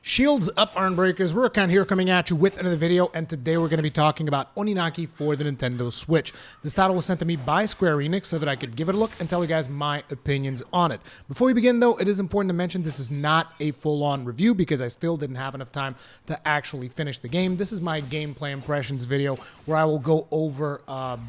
Shields up, Armbreakers. We're Khan here coming at you with another video, and today we're going to be talking about Oninaki for the Nintendo Switch. This title was sent to me by Square Enix so that I could give it a look and tell you guys my opinions on it. Before we begin though, it is important to mention this is not a full-on review because I still didn't have enough time to actually finish the game. This is my gameplay impressions video where I will go over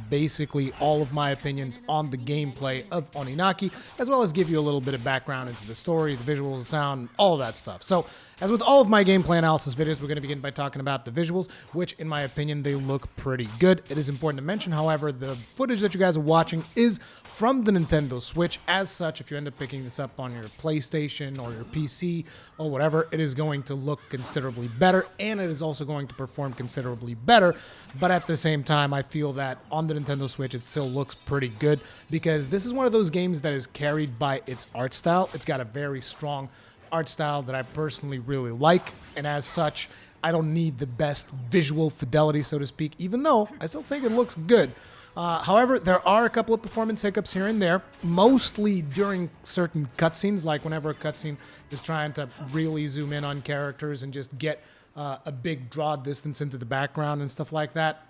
basically all of my opinions on the gameplay of Oninaki, as well as give you a little bit of background into the story, the visuals, the sound, all of that stuff. So, as with all of my gameplay analysis videos, we're going to begin by talking about the visuals, which, in my opinion, they look pretty good. It is important to mention, however, the footage that you guys are watching is from the Nintendo Switch. As such, if you end up picking this up on your PlayStation or your PC or whatever, it is going to look considerably better, and it is also going to perform considerably better. But at the same time, I feel that on the Nintendo Switch, it still looks pretty good because this is one of those games that is carried by its art style. It's got a very strong art style that I personally really like, and as such, I don't need the best visual fidelity, so to speak, even though I still think it looks good. However, there are a couple of performance hiccups here and there, mostly during certain cutscenes, like whenever a cutscene is trying to really zoom in on characters and just get a big draw distance into the background and stuff like that.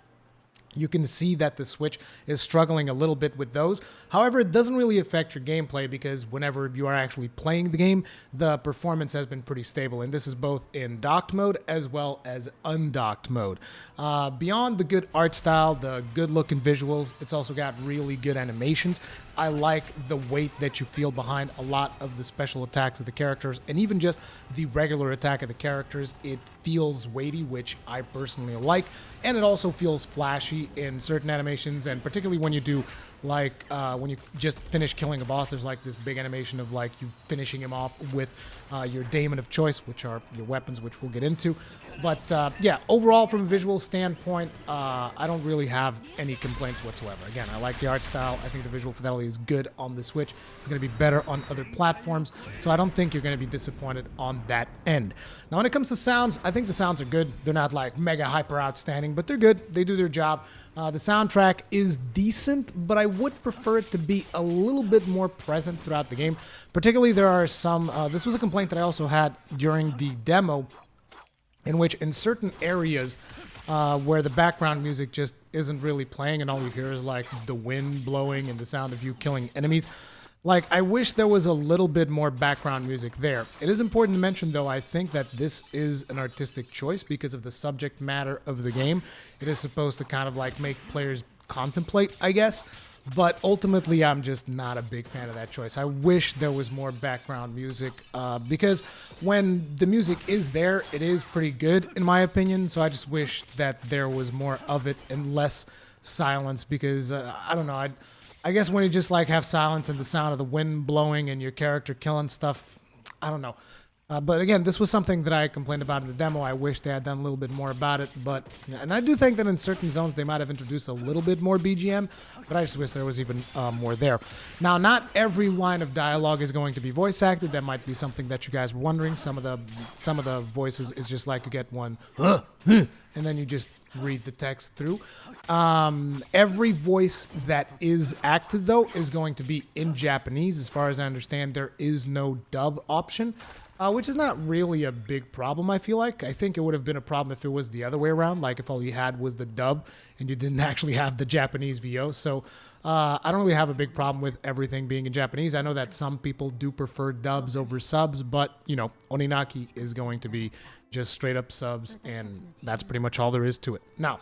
You can see that the Switch is struggling a little bit with those. However, it doesn't really affect your gameplay because whenever you are actually playing the game, the performance has been pretty stable. And this is both in docked mode as well as undocked mode. Beyond the good art style, the good looking visuals, it's also got really good animations. I like the weight that you feel behind a lot of the special attacks of the characters, and even just the regular attack of the characters. It feels weighty, which I personally like, and it also feels flashy in certain animations, and particularly when you do, like, when you just finish killing a boss, there's like this big animation of like you finishing him off with your daemon of choice, which are your weapons, which we'll get into. But yeah, overall from a visual standpoint, I don't really have any complaints whatsoever. Again, I like the art style. I think the visual fidelity is good on the Switch. It's going to be better on other platforms, so I don't think you're going to be disappointed on that end. Now, when it comes to sounds, I think the sounds are good. They're not like mega hyper outstanding, but they're good. They do their job. The soundtrack is decent, but I would prefer it to be a little bit more present throughout the game. Particularly, there are some, this was a complaint that I also had during the demo, in which in certain areas where the background music just isn't really playing and all you hear is like the wind blowing and the sound of you killing enemies. Like, I wish there was a little bit more background music there. It is important to mention, though, I think that this is an artistic choice because of the subject matter of the game. It is supposed to kind of like make players contemplate, I guess. But ultimately, I'm just not a big fan of that choice. I wish there was more background music because when the music is there, it is pretty good, in my opinion. So I just wish that there was more of it and less silence because, I don't know, I guess when you just like have silence and the sound of the wind blowing and your character killing stuff, I don't know. But again, this was something that I complained about in the demo. I wish they had done a little bit more about it. And I do think that in certain zones they might have introduced a little bit more BGM, but I just wish there was even more there. Now, not every line of dialogue is going to be voice acted. That might be something that you guys were wondering. Some of the voices is just like you get one, and then you just read the text through. Every voice that is acted, though, is going to be in Japanese. As far as I understand, there is no dub option. Which is not really a big problem, I feel like. I think it would have been a problem if it was the other way around, like if all you had was the dub and you didn't actually have the Japanese VO. So I don't really have a big problem with everything being in Japanese. I know that some people do prefer dubs over subs, but, you know, Oninaki is going to be just straight up subs, and that's pretty much all there is to it. Now,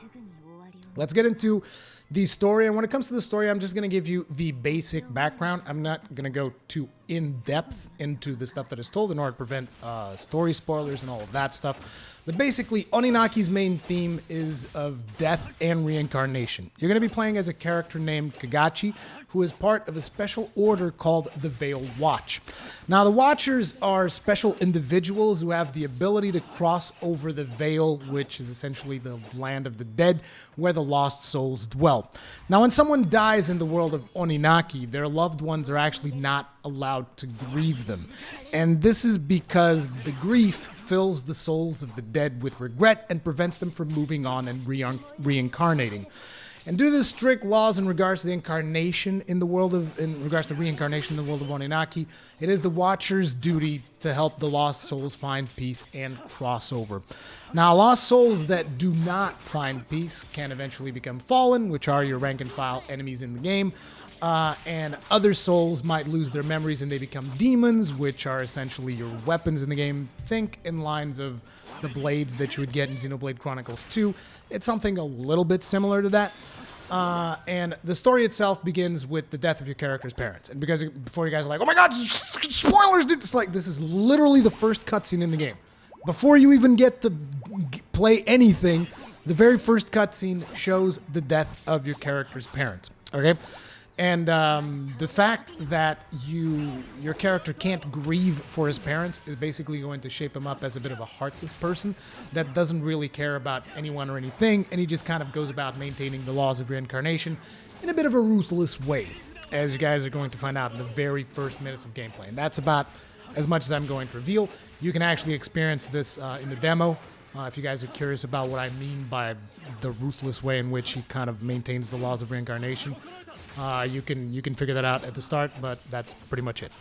let's get into the story, and when it comes to the story, I'm just going to give you the basic background. I'm not going to go too in-depth into the stuff that is told in order to prevent story spoilers and all of that stuff. But basically, Oninaki's main theme is of death and reincarnation. You're going to be playing as a character named Kagachi, who is part of a special order called the Veiled Watch. Now, the Watchers are special individuals who have the ability to cross over the Veil, which is essentially the land of the dead, where the lost souls dwell. Now, when someone dies in the world of Oninaki, their loved ones are actually not allowed to grieve them. And this is because the grief fills the souls of the dead with regret and prevents them from moving on and reincarnating. And due to the strict laws in regards to the incarnation in the world of, in regards to reincarnation in the world of Oninaki, it is the Watcher's duty to help the lost souls find peace and cross over. Now, lost souls that do not find peace can eventually become fallen, which are your rank and file enemies in the game. And other souls might lose their memories and they become demons, which are essentially your weapons in the game. Think in lines of the blades that you would get in Xenoblade Chronicles 2. It's something a little bit similar to that. And the story itself begins with the death of your character's parents. And because before you guys are like, oh my god, spoilers, dude, it's like, this is literally the first cutscene in the game. Before you even get to play anything, the very first cutscene shows the death of your character's parents. Okay? And the fact that your character can't grieve for his parents is basically going to shape him up as a bit of a heartless person that doesn't really care about anyone or anything, and he just kind of goes about maintaining the laws of reincarnation in a bit of a ruthless way, as you guys are going to find out in the very first minutes of gameplay. And that's about as much as I'm going to reveal. You can actually experience this in the demo. If you guys are curious about what I mean by the ruthless way in which he kind of maintains the laws of reincarnation, you can figure that out at the start, but that's pretty much it.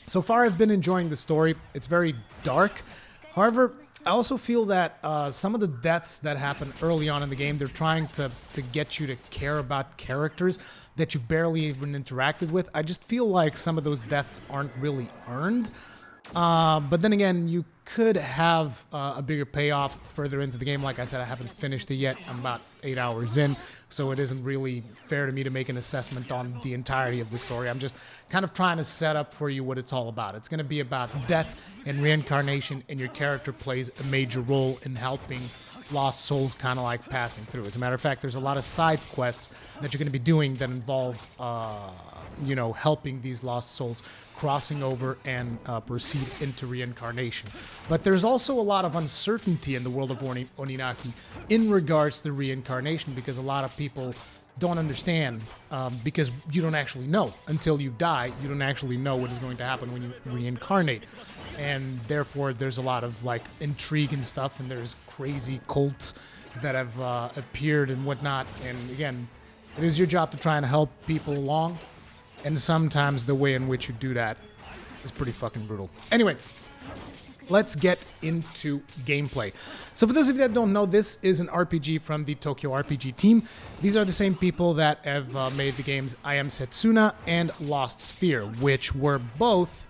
So far, I've been enjoying the story. It's very dark. However, I also feel that some of the deaths that happen early on in the game, they're trying to get you to care about characters that you've barely even interacted with. I just feel like some of those deaths aren't really earned. But then again, you could have a bigger payoff further into the game. Like I said, I haven't finished it yet. I'm about 8 hours in, so it isn't really fair to me to make an assessment on the entirety of the story. I'm just kind of trying to set up for you what it's all about. It's going to be about death and reincarnation, and your character plays a major role in helping lost souls kind of like passing through. As a matter of fact, there's a lot of side quests that you're going to be doing that involve helping these lost souls crossing over and proceed into reincarnation. But there's also a lot of uncertainty in the world of Oninaki in regards to reincarnation, because a lot of people don't understand, because you don't actually know. Until you die, you don't actually know what is going to happen when you reincarnate. And therefore, there's a lot of like intrigue and stuff, and there's crazy cults that have appeared and whatnot. And again, it is your job to try and help people along. And sometimes the way in which you do that is pretty fucking brutal. Anyway, let's get into gameplay. So for those of you that don't know, this is an RPG from the Tokyo RPG team. These are the same people that have made the games I Am Setsuna and Lost Sphear, which were both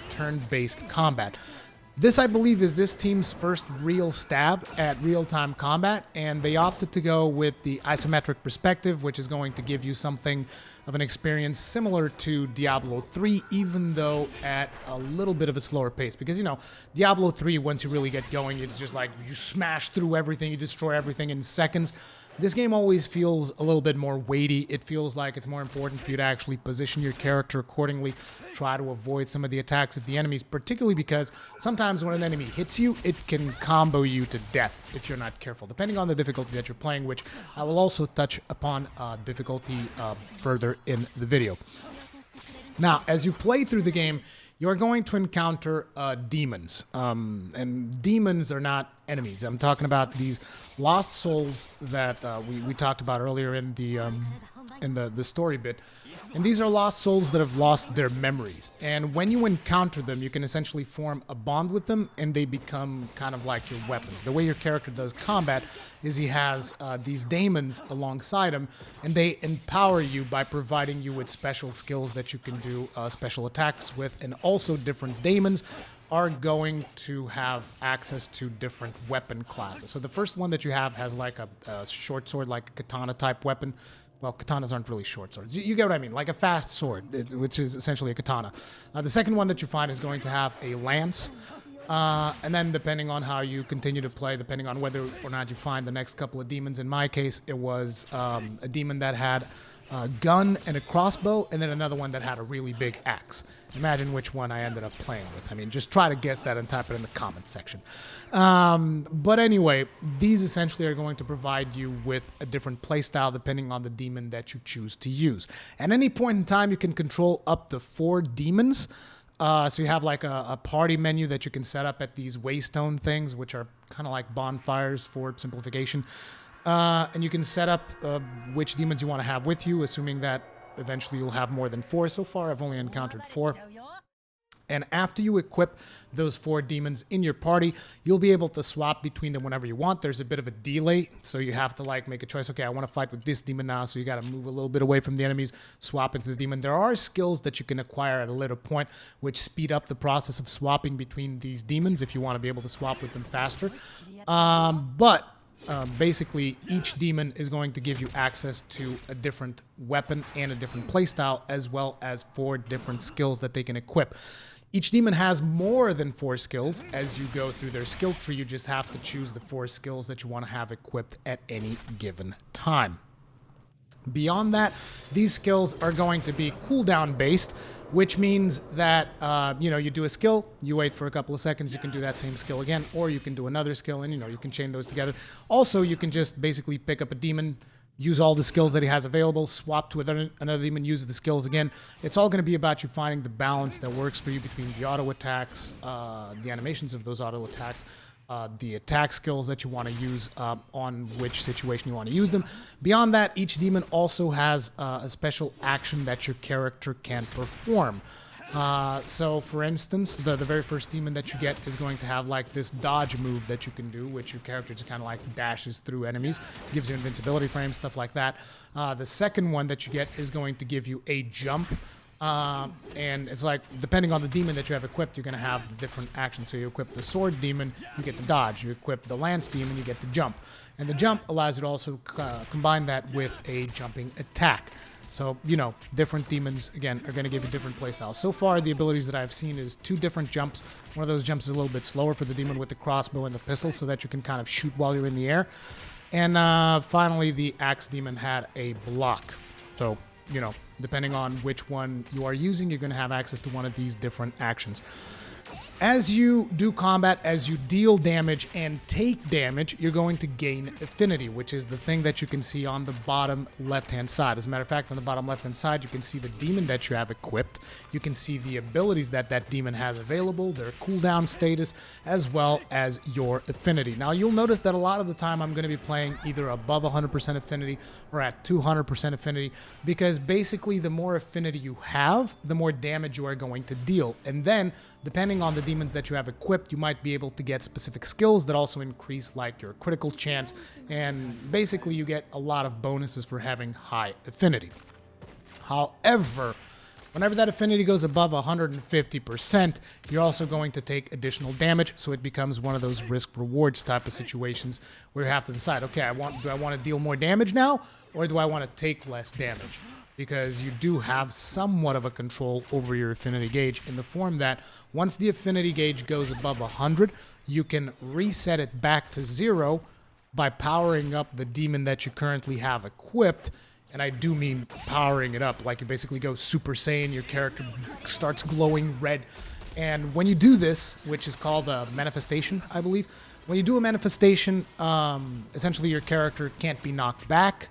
turn-based combat. This, I believe, is this team's first real stab at real-time combat, and they opted to go with the isometric perspective, which is going to give you something of an experience similar to Diablo 3, even though at a little bit of a slower pace. Because, you know, Diablo 3, once you really get going, it's just like you smash through everything, you destroy everything in seconds. This game always feels a little bit more weighty. It feels like it's more important for you to actually position your character accordingly, try to avoid some of the attacks of the enemies, particularly because sometimes when an enemy hits you, it can combo you to death if you're not careful, depending on the difficulty that you're playing, which I will also touch upon difficulty further in the video. Now, as you play through the game, you're going to encounter demons. And demons are not enemies. I'm talking about these lost souls that we talked about earlier in the story bit. And these are lost souls that have lost their memories. And when you encounter them, you can essentially form a bond with them, and they become kind of like your weapons. The way your character does combat is he has these daemons alongside him, and they empower you by providing you with special skills that you can do special attacks with, and also different daemons are going to have access to different weapon classes. So the first one that you have has like a short sword, like a katana type weapon. Well, katanas aren't really short swords. You get what I mean, like a fast sword, which is essentially a katana. The second one that you find is going to have a lance. And then depending on how you continue to play, depending on whether or not you find the next couple of demons, in my case, it was a demon that had a gun and a crossbow, and then another one that had a really big axe. Imagine which one I ended up playing with. I mean, just try to guess that and type it in the comments section. But anyway, these essentially are going to provide you with a different playstyle depending on the demon that you choose to use. At any point in time, you can control up to 4 demons. So you have like a party menu that you can set up at these waystone things, which are kind of like bonfires for simplification. And you can set up which demons you want to have with you, assuming that eventually you'll have more than 4. So far, I've only encountered 4. And after you equip those 4 demons in your party, you'll be able to swap between them whenever you want. There's a bit of a delay, so you have to like make a choice. Okay, I want to fight with this demon now, so you got to move a little bit away from the enemies, swap into the demon. There are skills that you can acquire at a later point, which speed up the process of swapping between these demons if you want to be able to swap with them faster. Basically, each demon is going to give you access to a different weapon and a different playstyle, as well as 4 different skills that they can equip. Each demon has more than 4 skills. As you go through their skill tree, you just have to choose the 4 skills that you want to have equipped at any given time. Beyond that, these skills are going to be cooldown based, which means that, you do a skill, you wait for a couple of seconds, you can do that same skill again, or you can do another skill and, you can chain those together. Also, you can just basically pick up a demon, use all the skills that he has available, swap to another demon, use the skills again. It's all going to be about you finding the balance that works for you between the auto attacks, the animations of those auto attacks, the attack skills that you want to use, on which situation you want to use them. Beyond that, each demon also has a special action that your character can perform. So, for instance, the very first demon that you get is going to have like this dodge move that you can do, which your character just kind of like dashes through enemies, gives you invincibility frames, stuff like that. The second one that you get is going to give you a jump. And it's like, depending on the demon that you have equipped, you're going to have the different actions. So you equip the sword demon, you get the dodge. You equip the lance demon, you get the jump. And the jump allows you to also combine that with a jumping attack. So, different demons, again, are going to give you different playstyles. So far, the abilities that I've seen is 2 different jumps. One of those jumps is a little bit slower for the demon with the crossbow and the pistol, so that you can kind of shoot while you're in the air. And finally, the axe demon had a block. So, depending on which one you are using, you're going to have access to one of these different actions. As you do combat, as you deal damage and take damage, you're going to gain affinity, which is the thing that you can see on the bottom left-hand side. As a matter of fact, on the bottom left-hand side, you can see the demon that you have equipped. You can see the abilities that that demon has available, their cooldown status, as well as your affinity. Now, you'll notice that a lot of the time I'm going to be playing either above 100% affinity or at 200% affinity, because basically the more affinity you have, the more damage you are going to deal. And then, depending on the demons that you have equipped, you might be able to get specific skills that also increase like your critical chance, and basically you get a lot of bonuses for having high affinity. However, whenever that affinity goes above 150%, you're also going to take additional damage, so it becomes one of those risk-rewards type of situations where you have to decide, okay, do I want to deal more damage now, or do I want to take less damage? Because you do have somewhat of a control over your affinity gauge in the form that once the affinity gauge goes above 100, you can reset it back to 0 by powering up the demon that you currently have equipped. And I do mean powering it up, like you basically go Super Saiyan, your character starts glowing red. And when you do this, which is called a manifestation, I believe, when you do a manifestation, essentially your character can't be knocked back.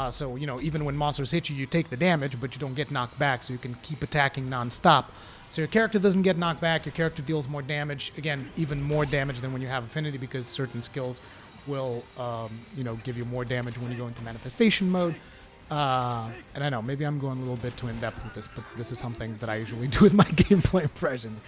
So, even when monsters hit you, you take the damage, but you don't get knocked back, so you can keep attacking non-stop. So your character doesn't get knocked back, your character deals more damage, again, even more damage than when you have affinity, because certain skills will, give you more damage when you go into manifestation mode. And I know, maybe I'm going a little bit too in-depth with this, but this is something that I usually do with my gameplay impressions.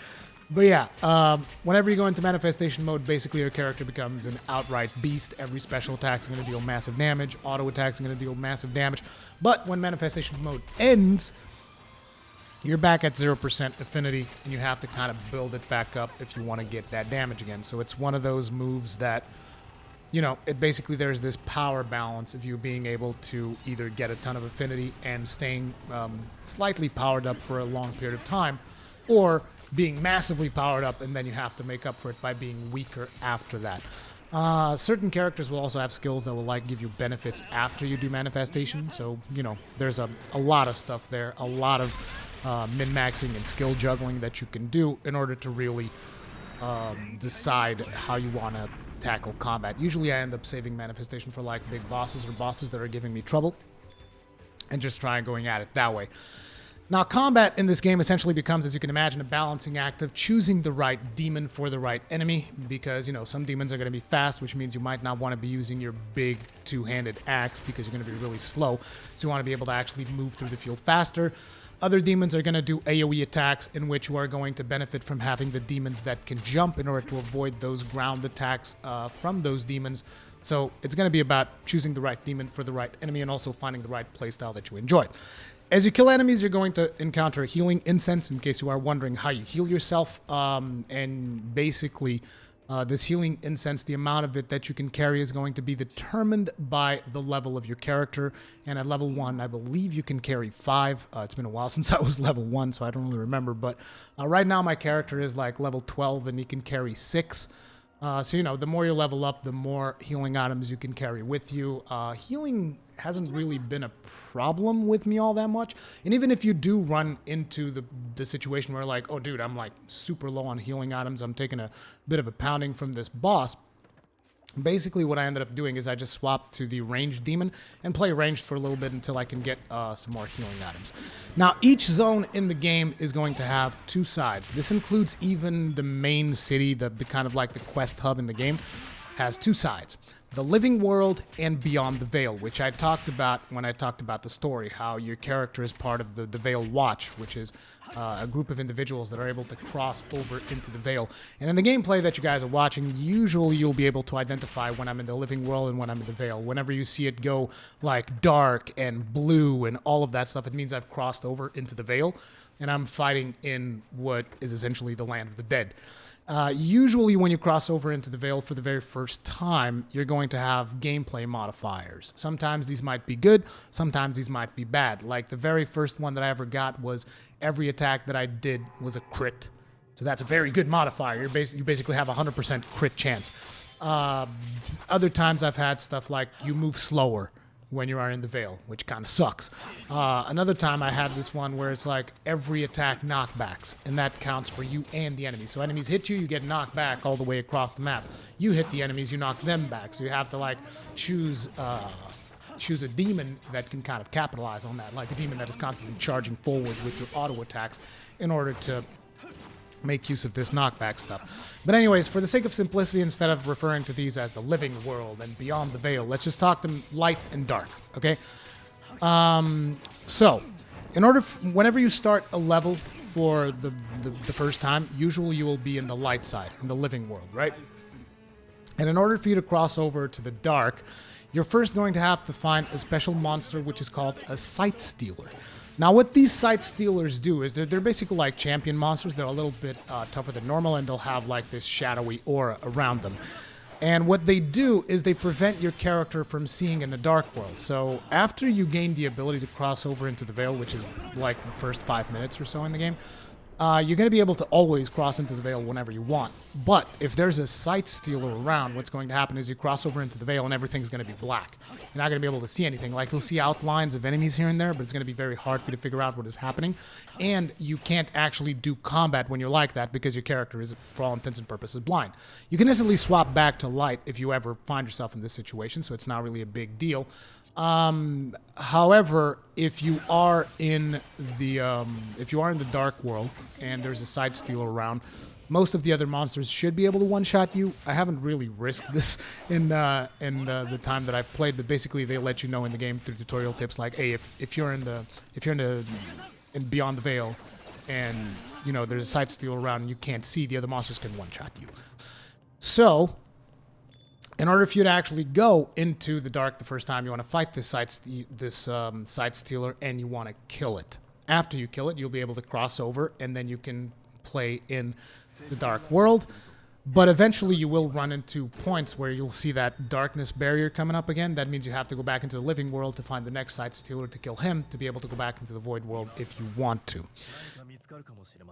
But yeah, whenever you go into manifestation mode, basically your character becomes an outright beast. Every special attack is going to deal massive damage. Auto attacks are going to deal massive damage. But when manifestation mode ends, you're back at 0% affinity, and you have to kind of build it back up if you want to get that damage again. So it's one of those moves that, it basically there's this power balance of you being able to either get a ton of affinity and staying slightly powered up for a long period of time, or being massively powered up, and then you have to make up for it by being weaker after that. Certain characters will also have skills that will give you benefits after you do manifestation. So, there's a lot of stuff there, a lot of min-maxing and skill juggling that you can do in order to really decide how you want to tackle combat. Usually I end up saving manifestation for big bosses or bosses that are giving me trouble, and just try going at it that way. Now, combat in this game essentially becomes, as you can imagine, a balancing act of choosing the right demon for the right enemy, because, you know, some demons are going to be fast, which means you might not want to be using your big two-handed axe because you're going to be really slow, so you want to be able to actually move through the field faster. Other demons are going to do AoE attacks, in which you are going to benefit from having the demons that can jump in order to avoid those ground attacks from those demons. So it's going to be about choosing the right demon for the right enemy and also finding the right playstyle that you enjoy. As you kill enemies, you're going to encounter healing incense, in case you are wondering how you heal yourself. And basically, this healing incense, the amount of it that you can carry is going to be determined by the level of your character. And at level 1, I believe you can carry 5. It's been a while since I was level 1, so I don't really remember. But right now, my character is like level 12, and he can carry 6. So, you know, the more you level up, the more healing items you can carry with you. Healing hasn't really been a problem with me all that much. And even if you do run into the situation where, like, oh, dude, I'm like super low on healing items, I'm taking a bit of a pounding from this boss, basically what I ended up doing is I just swapped to the ranged demon and play ranged for a little bit until I can get some more healing items. Now, each zone in the game is going to have 2 sides. This includes even the main city, the kind of like the quest hub in the game, has 2 sides. The living world and beyond the veil, which I talked about when I talked about the story, how your character is part of the Veil Watch, which is a group of individuals that are able to cross over into the veil. And in the gameplay that you guys are watching, usually you'll be able to identify when I'm in the living world and when I'm in the veil. Whenever you see it go like dark and blue and all of that stuff, it means I've crossed over into the veil and I'm fighting in what is essentially the land of the dead. Usually when you cross over into the Veil for the very first time, you're going to have gameplay modifiers. Sometimes these might be good, sometimes these might be bad. Like the very first one that I ever got was every attack that I did was a crit. So that's a very good modifier. You basically have a 100% crit chance. Other times I've had stuff like you move slower when you are in the veil, which kind of sucks. Another time I had this one where it's like every attack knockbacks, and that counts for you and the enemy. So enemies hit you, you get knocked back all the way across the map. You hit the enemies, you knock them back. So you have to like choose a demon that can kind of capitalize on that, like a demon that is constantly charging forward with your auto attacks in order to make use of this knockback stuff. But anyways, for the sake of simplicity, instead of referring to these as the living world and beyond the veil, let's just talk them light and dark, okay? So, in order, whenever you start a level for the first time, usually you will be in the light side, in the living world, right? And in order for you to cross over to the dark, you're first going to have to find a special monster which is called a Sight Stealer. Now, what these Sight Stealers do is they're basically like champion monsters. They're a little bit tougher than normal, and they'll have like this shadowy aura around them. And what they do is they prevent your character from seeing in the dark world. So after you gain the ability to cross over into the veil, which is like the first 5 minutes or so in the game, you're going to be able to always cross into the veil whenever you want. But if there's a Sight Stealer around, what's going to happen is you cross over into the veil and everything's going to be black. You're not going to be able to see anything. Like, you'll see outlines of enemies here and there, but it's going to be very hard for you to figure out what is happening. And you can't actually do combat when you're like that because your character is, for all intents and purposes, blind. You can instantly swap back to light if you ever find yourself in this situation, so it's not really a big deal. However, if you are in the dark world and there's a Sight Stealer around, most of the other monsters should be able to one-shot you. I haven't really risked this in the time that I've played, but basically they let you know in the game through tutorial tips like, hey, if you're in beyond the veil and you know there's a Sight Stealer around and you can't see, the other monsters can one-shot you. So, in order for you to actually go into the dark the first time, you want to fight this Sight Stealer and you want to kill it. After you kill it, you'll be able to cross over and then you can play in the dark world. But eventually you will run into points where you'll see that darkness barrier coming up again. That means you have to go back into the living world to find the next Sight Stealer to kill him to be able to go back into the void world if you want to.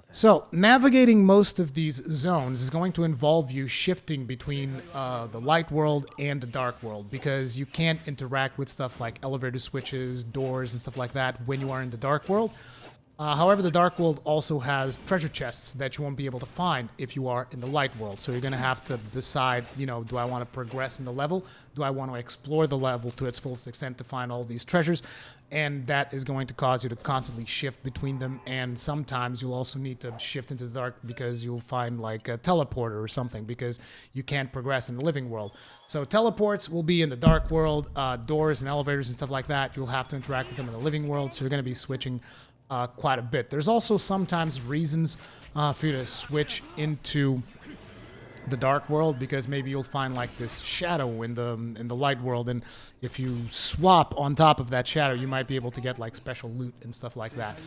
So, navigating most of these zones is going to involve you shifting between the light world and the dark world, because you can't interact with stuff like elevator switches, doors, and stuff like that when you are in the dark world. However, the Dark World also has treasure chests that you won't be able to find if you are in the Light World. So you're going to have to decide, you know, do I want to progress in the level? Do I want to explore the level to its fullest extent to find all these treasures? And that is going to cause you to constantly shift between them. And sometimes you'll also need to shift into the dark because you'll find like a teleporter or something because you can't progress in the living world. So teleports will be in the dark world, doors and elevators and stuff like that. You'll have to interact with them in the living world. So you're going to be switching quite a bit. There's also sometimes reasons for you to switch into the dark world because maybe you'll find like this shadow in the light world, and if you swap on top of that shadow, you might be able to get like special loot and stuff like that.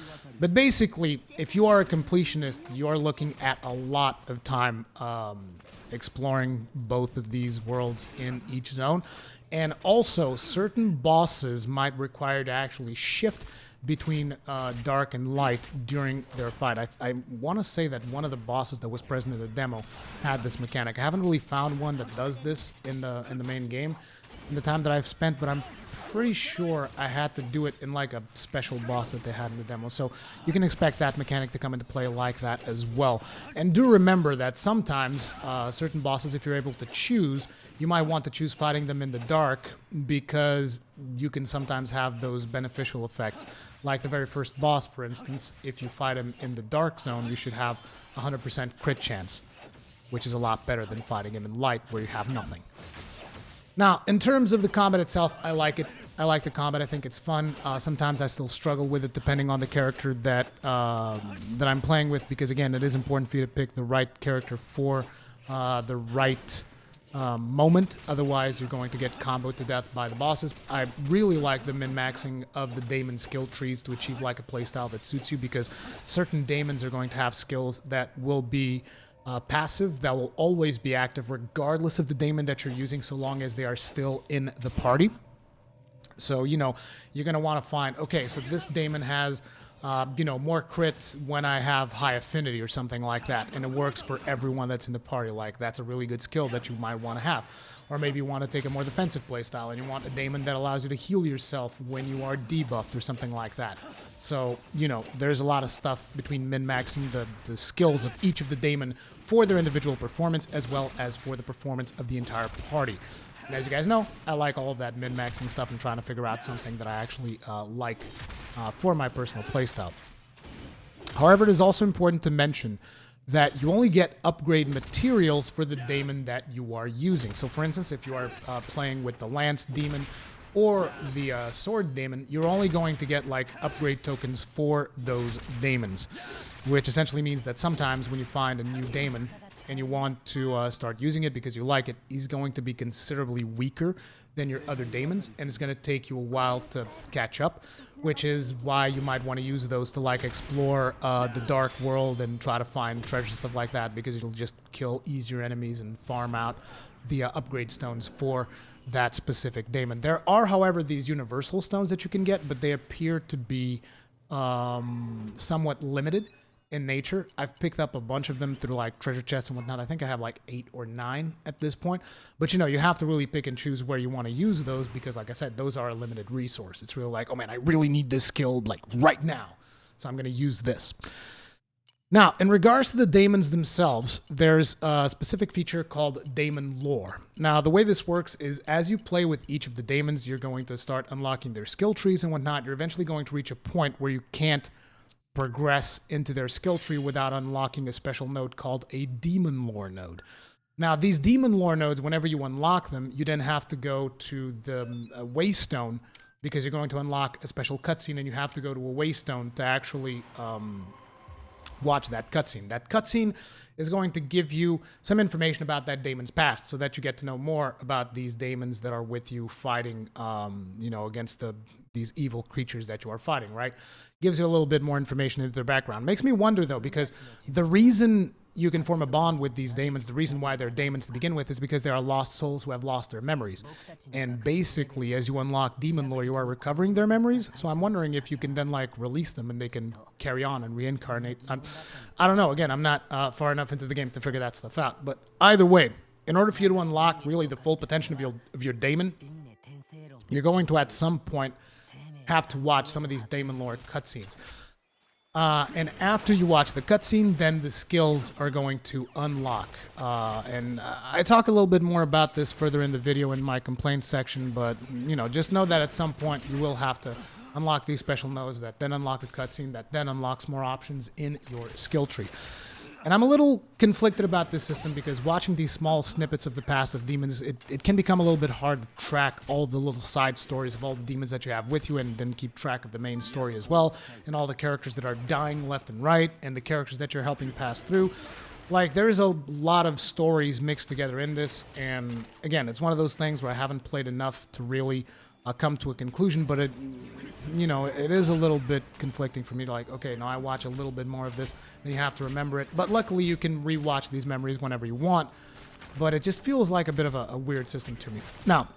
But basically, if you are a completionist, you are looking at a lot of time exploring both of these worlds in each zone, and also certain bosses might require to actually shift between dark and light during their fight. I want to say that one of the bosses that was present in the demo had this mechanic. I haven't really found one that does this in the main game in the time that I've spent, but I'm pretty sure I had to do it in like a special boss that they had in the demo. So you can expect that mechanic to come into play like that as well. And do remember that sometimes certain bosses, if you're able to choose, you might want to choose fighting them in the dark because you can sometimes have those beneficial effects. Like the very first boss, for instance, if you fight him in the dark zone, you should have 100% crit chance, which is a lot better than fighting him in light where you have nothing. Now, in terms of the combat itself, I like it. I like the combat. I think it's fun. Sometimes I still struggle with it depending on the character that I'm playing with because, again, it is important for you to pick the right character for the right moment. Otherwise, you're going to get comboed to death by the bosses. I really like the min-maxing of the daemon skill trees to achieve like a playstyle that suits you because certain daemons are going to have skills that will be passive, that will always be active regardless of the daemon that you're using so long as they are still in the party. So, you know, you're going to want to find, okay, so this daemon has, you know, more crit when I have high affinity or something like that, and it works for everyone that's in the party. Like, that's a really good skill that you might want to have. Or maybe you want to take a more defensive playstyle and you want a daemon that allows you to heal yourself when you are debuffed or something like that. So, you know, there's a lot of stuff between min-maxing the skills of each of the daemon for their individual performance as well as for the performance of the entire party. And as you guys know, I like all of that min-maxing stuff and trying to figure out something that I actually like for my personal playstyle. However, it is also important to mention that you only get upgrade materials for the daemon that you are using. So for instance, if you are playing with the Lance Demon or the Sword Daemon, you're only going to get like upgrade tokens for those daemons, which essentially means that sometimes when you find a new daemon and you want to start using it because you like it, he's going to be considerably weaker than your other daemons, and it's going to take you a while to catch up, which is why you might want to use those to like explore the dark world and try to find treasure and stuff like that, because you'll just kill easier enemies and farm out the upgrade stones for that specific daemon. There are, however, these universal stones that you can get, but they appear to be somewhat limited in nature. I've picked up a bunch of them through like treasure chests and whatnot. I think I have like 8 or 9 at this point. But you know, you have to really pick and choose where you want to use those because, like I said, those are a limited resource. It's really like, oh man, I really need this skill like right now, so I'm going to use this. Now, in regards to the daemons themselves, there's a specific feature called Daemon Lore. Now, the way this works is as you play with each of the daemons, you're going to start unlocking their skill trees and whatnot. You're eventually going to reach a point where you can't progress into their skill tree without unlocking a special node called a Demon Lore node. Now, these Demon Lore nodes, whenever you unlock them, you then have to go to the Waystone because you're going to unlock a special cutscene, and you have to go to a Waystone to actually watch that cutscene. That cutscene is going to give you some information about that daemon's past so that you get to know more about these daemons that are with you fighting, you know, against these evil creatures that you are fighting, right? Gives you a little bit more information into their background. Makes me wonder, though, because the reason you can form a bond with these daemons, the reason why they're daemons to begin with, is because they are lost souls who have lost their memories. And basically, as you unlock Demon Lore, you are recovering their memories. So I'm wondering if you can then, like, release them and they can carry on and reincarnate. I don't know. Again, I'm not far enough into the game to figure that stuff out. But either way, in order for you to unlock really the full potential of your daemon, you're going to, at some point, have to watch some of these Daemon Lore cutscenes. And after you watch the cutscene, then the skills are going to unlock. And I talk a little bit more about this further in the video in my complaints section, but you know, just know that at some point you will have to unlock these special nodes that then unlock a cutscene that then unlocks more options in your skill tree. And I'm a little conflicted about this system because watching these small snippets of the past of demons, it can become a little bit hard to track all the little side stories of all the demons that you have with you and then keep track of the main story as well and all the characters that are dying left and right and the characters that you're helping pass through. Like, there's a lot of stories mixed together in this, and again, it's one of those things where I haven't played enough to really come to a conclusion, but it, you know, it is a little bit conflicting for me to like, okay, now I watch a little bit more of this, then you have to remember it. But luckily you can rewatch these memories whenever you want, but it just feels like a bit of a weird system to me. Now,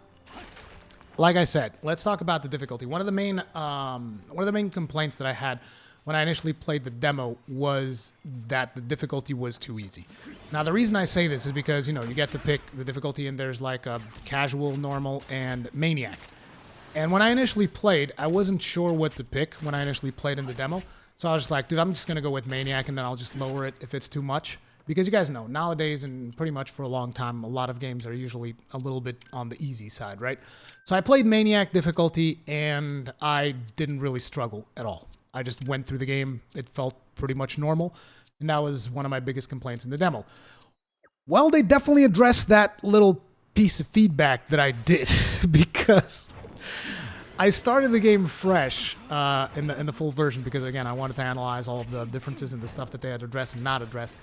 like I said, let's talk about the difficulty. One of the main complaints that I had when I initially played the demo was that the difficulty was too easy. Now, the reason I say this is because, you know, you get to pick the difficulty and there's like a casual, normal, and maniac. And when I initially played, I wasn't sure what to pick when I initially played in the demo. So I was just like, dude, I'm just going to go with Maniac, and then I'll just lower it if it's too much. Because you guys know, nowadays, and pretty much for a long time, a lot of games are usually a little bit on the easy side, right? So I played Maniac difficulty, and I didn't really struggle at all. I just went through the game. It felt pretty much normal. And that was one of my biggest complaints in the demo. Well, they definitely addressed that little piece of feedback that I did because I started the game fresh in the full version because, again, I wanted to analyze all of the differences in the stuff that they had addressed and not addressed.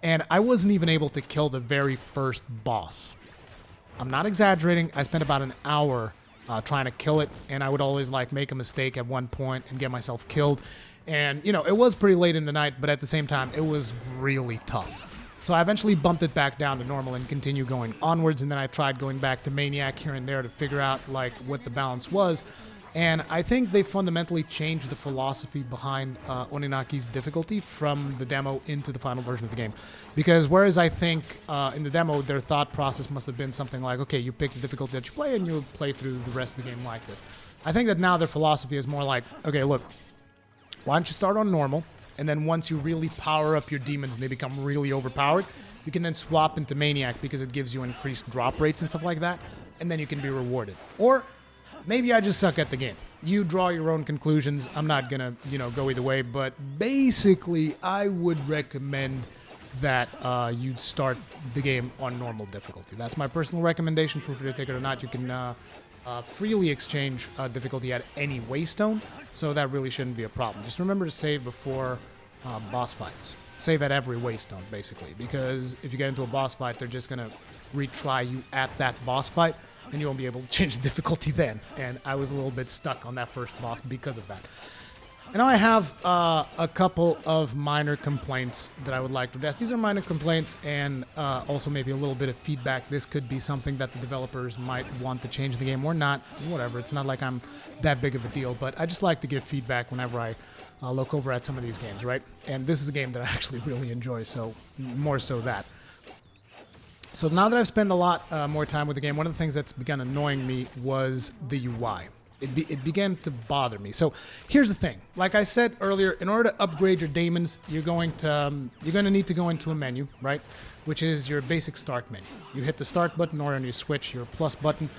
And I wasn't even able to kill the very first boss. I'm not exaggerating. I spent about an hour trying to kill it, and I would always like make a mistake at one point and get myself killed. And, you know, it was pretty late in the night, but at the same time, it was really tough. So I eventually bumped it back down to normal and continued going onwards, and then I tried going back to Maniac here and there to figure out like what the balance was. And I think they fundamentally changed the philosophy behind Oninaki's difficulty from the demo into the final version of the game. Because whereas I think in the demo their thought process must have been something like, okay, you pick the difficulty that you play and you play through the rest of the game like this. I think that now their philosophy is more like, okay, look, why don't you start on normal? And then once you really power up your demons and they become really overpowered, you can then swap into Maniac because it gives you increased drop rates and stuff like that, and then you can be rewarded. Or maybe I just suck at the game. You draw your own conclusions. I'm not gonna, you know, go either way, but basically I would recommend that you'd start the game on normal difficulty. That's my personal recommendation. Feel free to take it or not. You can freely exchange difficulty at any waystone, so that really shouldn't be a problem. Just remember to save before boss fights. Save at every waystone, basically, because if you get into a boss fight, they're just going to retry you at that boss fight, and you won't be able to change the difficulty then. And I was a little bit stuck on that first boss because of that. And now I have a couple of minor complaints that I would like to address. These are minor complaints and also maybe a little bit of feedback. This could be something that the developers might want to change in the game or not. Whatever. It's not like I'm that big of a deal, but I just like to give feedback whenever I look over at some of these games, right? And this is a game that I actually really enjoy, so more so that. So now that I've spent a lot more time with the game, one of the things that's begun annoying me was the UI. It began to bother me. So here's the thing. Like I said earlier, in order to upgrade your daemons, you're going to need to go into a menu, right? Which is your basic start menu. You hit the start button, or you switch your plus button,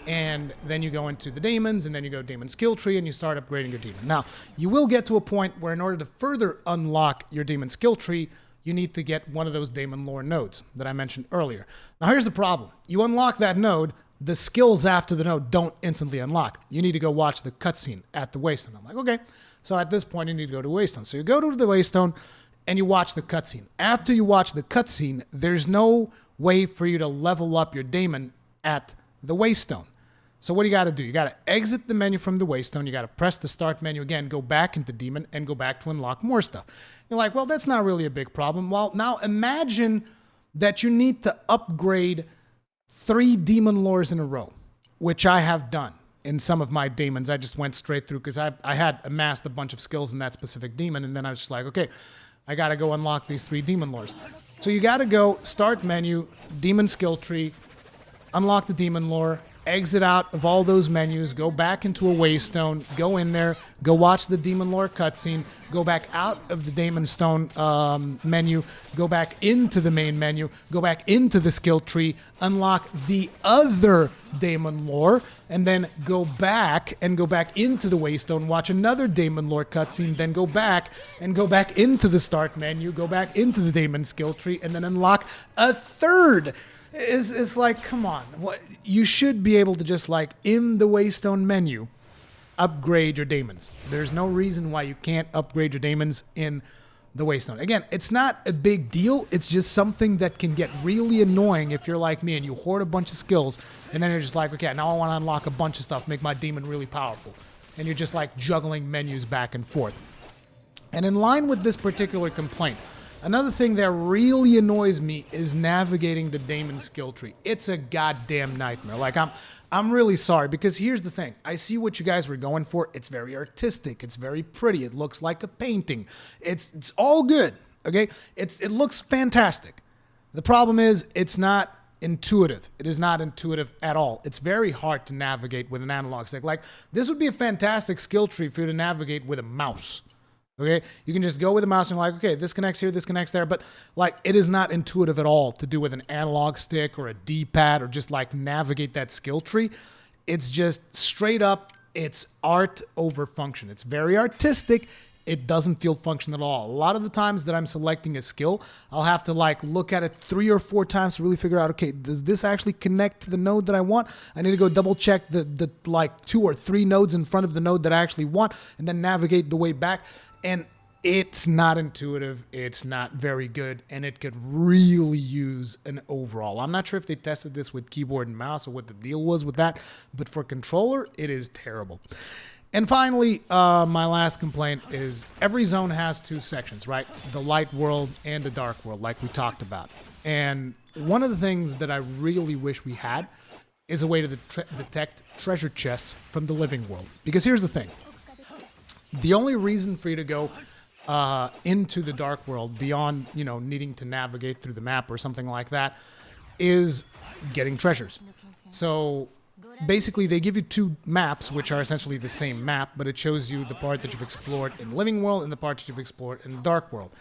and then you go into the daemons, and then you go daemon skill tree, and you start upgrading your daemon. Now, you will get to a point where in order to further unlock your daemon skill tree, you need to get one of those daemon lore nodes that I mentioned earlier. Now, here's the problem. You unlock that node, the skills after the node don't instantly unlock. You need to go watch the cutscene at the waystone. I'm like, okay. So at this point, you need to go to waystone. So you go to the waystone and you watch the cutscene. After you watch the cutscene, there's no way for you to level up your daemon at the waystone. So what do you got to do? You got to exit the menu from the waystone. You got to press the start menu again, go back into demon, and go back to unlock more stuff. You're like, well, that's not really a big problem. Well, now imagine that you need to upgrade 3 demon lores in a row, which I have done in some of my demons. I just went straight through because I had amassed a bunch of skills in that specific demon, and then I was just like, okay, I got to go unlock these 3 demon lores. So you got to go start menu, demon skill tree, unlock the demon lore, exit out of all those menus, go back into a Waystone, go in there, go watch the Demon Lore cutscene, go back out of the Demon Stone menu, go back into the main menu, go back into the skill tree, unlock the other Demon Lore, and then go back into the Waystone, watch another Demon Lore cutscene, then go back into the start menu, go back into the Demon skill tree, and then unlock a third. It's like, come on. What, you should be able to just, like, in the Waystone menu, upgrade your daemons. There's no reason why you can't upgrade your daemons in the Waystone. Again, it's not a big deal. It's just something that can get really annoying if you're like me and you hoard a bunch of skills, and then you're just like, okay, now I want to unlock a bunch of stuff, make my demon really powerful. And you're just, like, juggling menus back and forth. And in line with this particular complaint, another thing that really annoys me is navigating the Daemon skill tree. It's a goddamn nightmare. Like, I'm really sorry, because here's the thing. I see what you guys were going for. It's very artistic. It's very pretty. It looks like a painting. It's all good, okay? It looks fantastic. The problem is it's not intuitive. It is not intuitive at all. It's very hard to navigate with an analog stick. Like, this would be a fantastic skill tree for you to navigate with a mouse. Okay, you can just go with the mouse and like, okay, this connects here, this connects there, but like, it is not intuitive at all to do with an analog stick or a D-pad or just like navigate that skill tree. It's just straight up, it's art over function. It's very artistic. It doesn't feel functional at all. A lot of the times that I'm selecting a skill, I'll have to like look at it 3 or 4 times to really figure out, okay, does this actually connect to the node that I want? I need to go double check the like 2 or 3 nodes in front of the node that I actually want and then navigate the way back. And it's not intuitive, it's not very good, and it could really use an overhaul. I'm not sure if they tested this with keyboard and mouse or what the deal was with that, but for controller, it is terrible. And finally, my last complaint is every zone has 2 sections, right? The light world and the dark world, like we talked about. And one of the things that I really wish we had is a way to detect treasure chests from the living world. Because here's the thing. The only reason for you to go into the dark world beyond, you know, needing to navigate through the map or something like that is getting treasures. So basically they give you 2 maps, which are essentially the same map, but it shows you the part that you've explored in the living world and the part that you've explored in the dark world.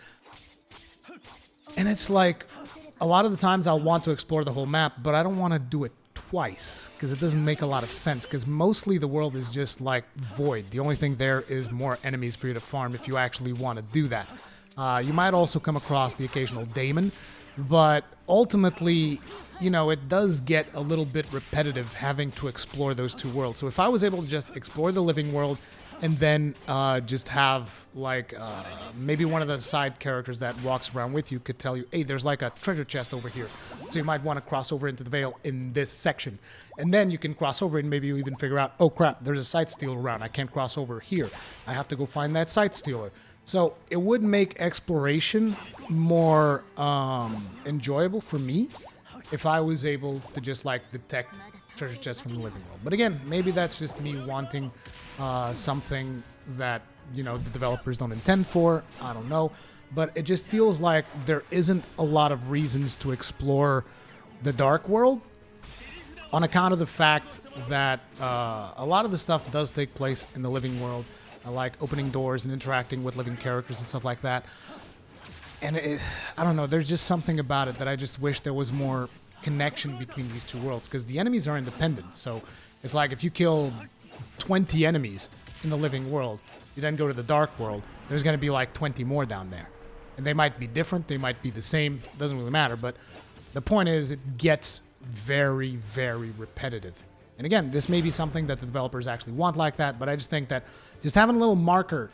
And it's like, a lot of the times I'll want to explore the whole map, but I don't want to do it twice, because it doesn't make a lot of sense, because mostly the world is just like void. The only thing there is more enemies for you to farm if you actually want to do that. You might also come across the occasional daemon, but ultimately, you know, it does get a little bit repetitive having to explore those 2 worlds. So if I was able to just explore the living world and then just have like maybe one of the side characters that walks around with you could tell you, hey, there's like a treasure chest over here. So you might want to cross over into the Vale in this section. And then you can cross over and maybe you even figure out, oh crap, there's a site stealer around. I can't cross over here. I have to go find that site stealer. So it would make exploration more enjoyable for me if I was able to just like detect treasure chests from the living world. But again, maybe that's just me wanting something that, you know, the developers don't intend for. I don't know. But it just feels like there isn't a lot of reasons to explore the dark world on account of the fact that a lot of the stuff does take place in the living world. I like opening doors and interacting with living characters and stuff like that. And I don't know, there's just something about it that I just wish there was more connection between these 2 worlds, because the enemies are independent. So it's like if you kill 20 enemies in the living world, you then go to the dark world, there's going to be like 20 more down there. And they might be different, they might be the same, doesn't really matter. But the point is, it gets very, very repetitive. And again, this may be something that the developers actually want like that, but I just think that just having a little marker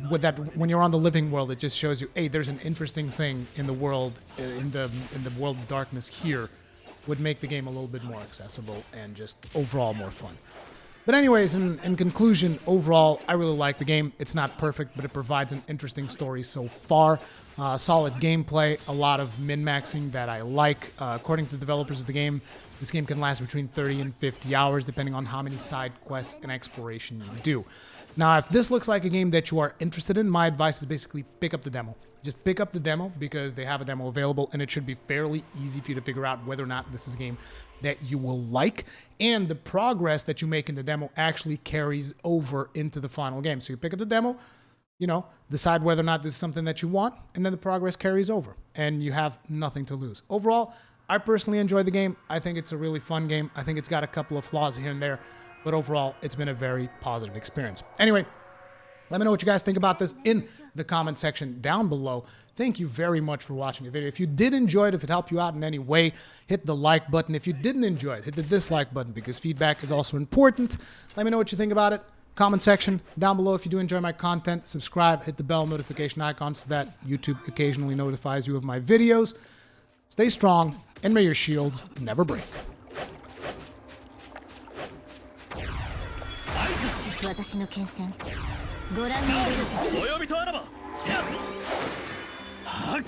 with that when you're on the living world, it just shows you, hey, there's an interesting thing in the world, in the world of darkness here, would make the game a little bit more accessible and just overall more fun. But anyways, in conclusion, overall, I really like the game. It's not perfect, but it provides an interesting story so far. Solid gameplay, a lot of min-maxing that I like. According to the developers of the game, this game can last between 30 and 50 hours depending on how many side quests and exploration you do. Now, if this looks like a game that you are interested in, my advice is basically pick up the demo. Just pick up the demo because they have a demo available and it should be fairly easy for you to figure out whether or not this is a game that you will like. And the progress that you make in the demo actually carries over into the final game. So you pick up the demo, you know, decide whether or not this is something that you want, and then the progress carries over and you have nothing to lose. Overall, I personally enjoyed the game. I think it's a really fun game. I think it's got a couple of flaws here and there, but overall, it's been a very positive experience. Anyway, let me know what you guys think about this in the comment section down below. Thank you very much for watching the video. If you did enjoy it, if it helped you out in any way, hit the like button. If you didn't enjoy it, hit the dislike button because feedback is also important. Let me know what you think about it. Comment section down below if you do enjoy my content. Subscribe, hit the bell notification icon so that YouTube occasionally notifies you of my videos. Stay strong, and may your shields never break. 私の剣戦ご覧に入れるお呼びとあらばはっ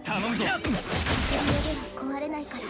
頼むぞ壊れないから